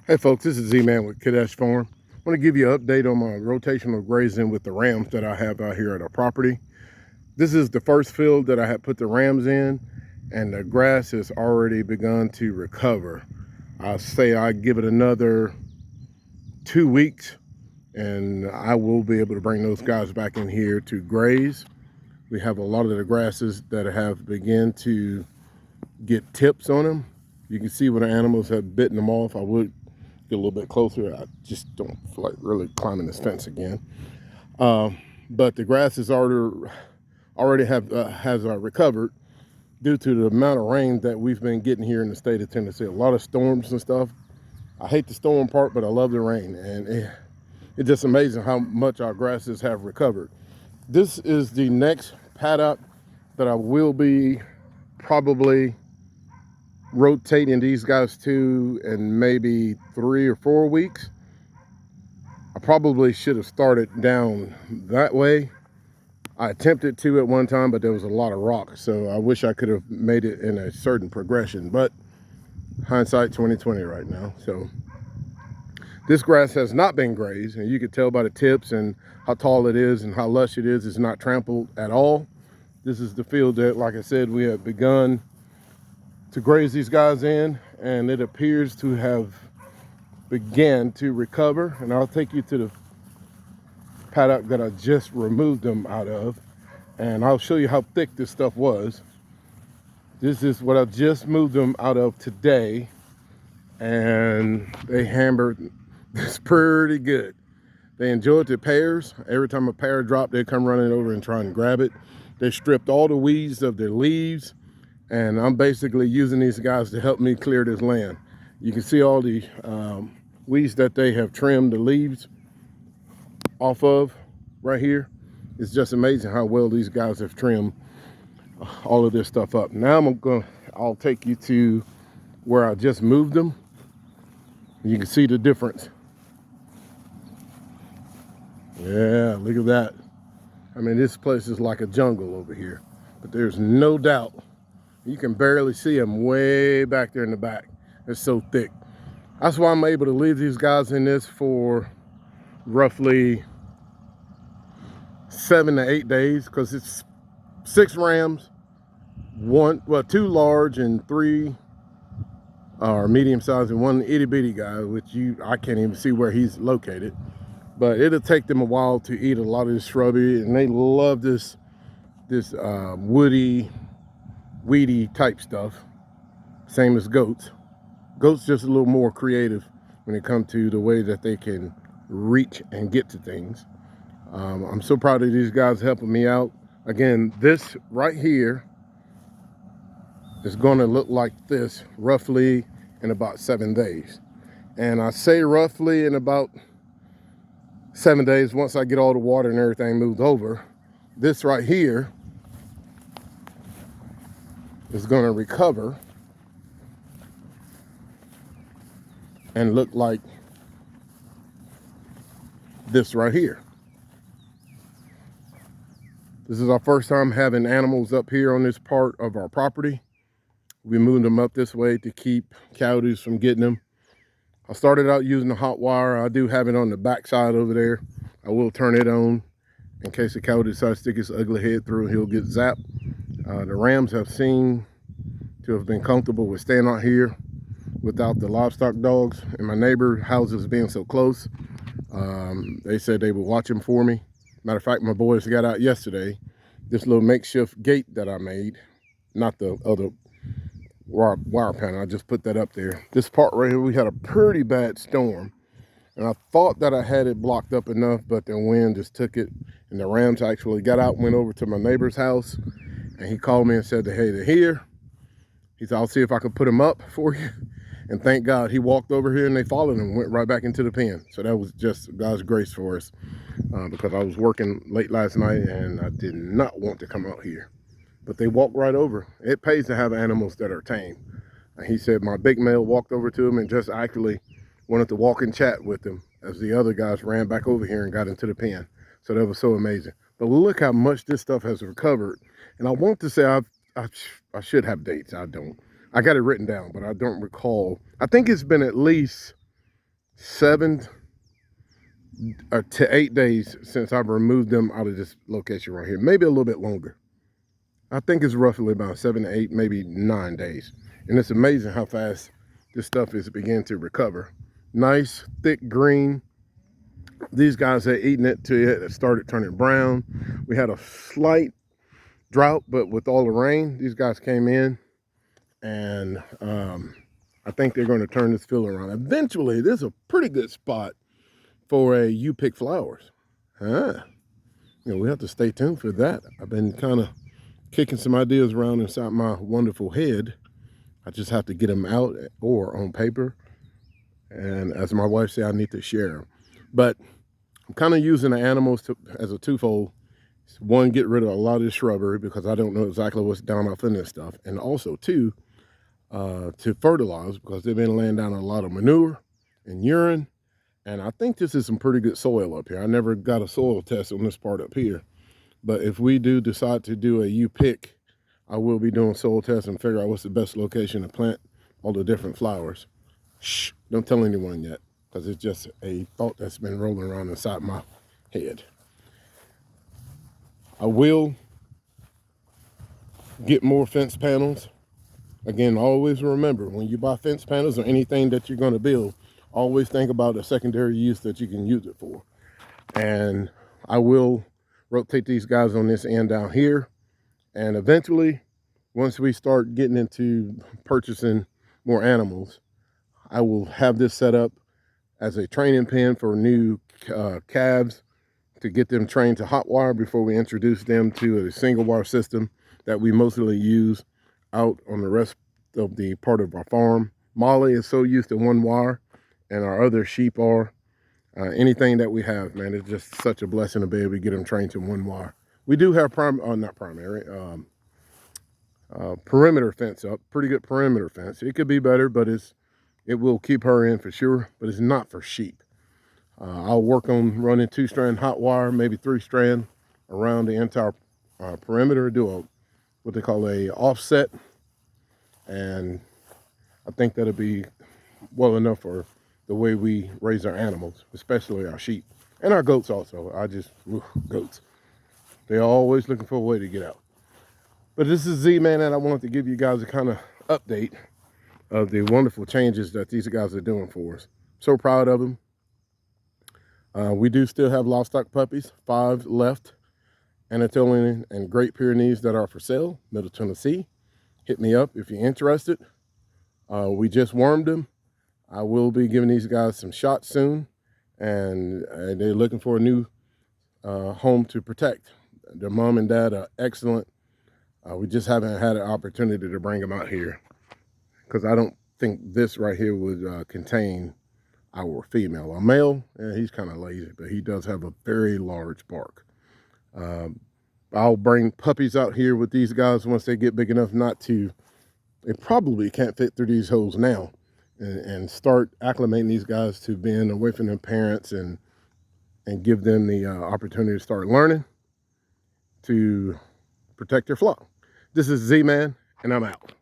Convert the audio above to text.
Hey folks, this is Z-Man with Kadesh Farm. I want to give you an update on my rotational grazing with the rams that I have out here at our property. This is the first field that I had put the rams in, and the grass has already begun to recover. I say I give it another 2 weeks and I will be able to bring those guys back in here to graze. We have a lot of the grasses that have begun to get tips on them. You can see where the animals have bitten them off. I would get a little bit closer. I just don't feel like really climbing this fence again. But the grass is already has recovered due to the amount of rain that we've been getting here in the state of Tennessee. A lot of storms and stuff. I hate the storm part, but I love the rain, and it's just amazing how much our grasses have recovered. This is the next paddock that I will be probably rotating these guys to in maybe 3 or 4 weeks. I probably should have started down that way. I attempted to at one time, but there was a lot of rock, so I wish I could have made it in a certain progression, but hindsight 2020 right now. So this grass has not been grazed, and you can tell by the tips and how tall it is and how lush it is. It's not trampled at all. This is the field that, like I said, we have begun to graze these guys in, and it appears to have began to recover. And I'll take you to the paddock that I just removed them out of, and I'll show you how thick this stuff was. This is what I just moved them out of today, and they hammered this pretty good. They enjoyed the pears. Every time a pear dropped, they'd come running over and try and grab it. They stripped all the weeds of their leaves, and I'm basically using these guys to help me clear this land. You can see all the weeds that they have trimmed the leaves off of right here. It's just amazing how well these guys have trimmed all of this stuff up. Now I'll take you to where I just moved them. You can see the difference. Yeah, look at that. I mean, this place is like a jungle over here, but there's no doubt. You can barely see them way back there in the back. It's so thick. That's why I'm able to leave these guys in this for roughly 7 to 8 days, because it's 6 rams, 2 large and 3 are medium sized, and 1 itty bitty guy, which I can't even see where he's located. But it'll take them a while to eat a lot of this shrubbery, and they love this woody, weedy type stuff. Same as goats. Goats just a little more creative when it comes to the way that they can reach and get to things. I'm so proud of these guys helping me out. Again, this right here is going to look like this roughly in about 7 days. And I say roughly in about 7 days, once I get all the water and everything moved over. This right here is going to recover and look like this right here. This is our first time having animals up here on this part of our property. We moved them up this way to keep coyotes from getting them. I started out using the hot wire. I do have it on the back side over there. I will turn it on in case the coyote decides to stick his ugly head through and he'll get zapped. The rams have seemed to have been comfortable with staying out here without the livestock dogs, and my neighbor houses being so close. They said they would watch them for me. Matter of fact, my boys got out yesterday. This little makeshift gate that I made, not the other wire panel, I just put that up there. This part right here, we had a pretty bad storm, and I thought that I had it blocked up enough, but the wind just took it, and the rams actually got out and went over to my neighbor's house, and he called me and said, hey, they're here. He said, I'll see if I could put them up for you. And thank God he walked over here and they followed him and went right back into the pen. So that was just God's grace for us, because I was working late last night and I did not want to come out here. But they walked right over. It pays to have animals that are tame. And he said my big male walked over to him and just actually wanted to walk and chat with him as the other guys ran back over here and got into the pen. So that was so amazing. But look how much this stuff has recovered. And I want to say I should have dates. I don't. I got it written down, but I don't recall. I think it's been at least 7 to 8 days since I've removed them out of this location right here. Maybe a little bit longer. I think it's roughly about 7 to 8, maybe 9 days. And it's amazing how fast this stuff is beginning to recover. Nice, thick green. These guys had eaten it till it started turning brown. We had a slight drought, but with all the rain, these guys came in, and I think they're going to turn this field around. Eventually, this is a pretty good spot for a U-pick flowers. You know, we have to stay tuned for that. I've been kind of kicking some ideas around inside my wonderful head. I just have to get them out or on paper. And as my wife said, I need to share them. But I'm kind of using the animals as a twofold. One, get rid of a lot of the shrubbery because I don't know exactly what's down off in this stuff. And also, two, to fertilize because they've been laying down a lot of manure and urine. And I think this is some pretty good soil up here. I never got a soil test on this part up here. But if we do decide to do a U-pick, I will be doing soil tests and figure out what's the best location to plant all the different flowers. Shh, don't tell anyone yet, because it's just a thought that's been rolling around inside my head. I will get more fence panels. Again, always remember, when you buy fence panels or anything that you're going to build, always think about the secondary use that you can use it for. And I will rotate these guys on this end down here. And eventually, once we start getting into purchasing more animals, I will have this set up as a training pen for new calves to get them trained to hot wire before we introduce them to a single wire system that we mostly use out on the rest of the part of our farm. Molly is so used to one wire, and our other sheep are. Anything that we have, man, it's just such a blessing to be able to get them trained to one wire. We do have perimeter fence up, pretty good perimeter fence. It could be better, but it will keep her in for sure, but it's not for sheep. I'll work on running 2-strand hot wire, maybe 3-strand around the entire perimeter, do what they call a offset, and I think that'll be well enough for the way we raise our animals, especially our sheep and our goats also. Goats. They're always looking for a way to get out. But this is Z-Man, and I wanted to give you guys a kind of update of the wonderful changes that these guys are doing for us. So proud of them. We do still have livestock puppies, 5 left, Anatolian and Great Pyrenees that are for sale, Middle Tennessee. Hit me up if you're interested. We just wormed them. I will be giving these guys some shots soon, and they're looking for a new home to protect. Their mom and dad are excellent. We just haven't had an opportunity to bring them out here because I don't think this right here would contain our female. A male, he's kind of lazy, but he does have a very large bark. I'll bring puppies out here with these guys once they get big enough not to. They probably can't fit through these holes now. And start acclimating these guys to being away from their parents and give them the opportunity to start learning to protect their flock. This is Z-Man, and I'm out.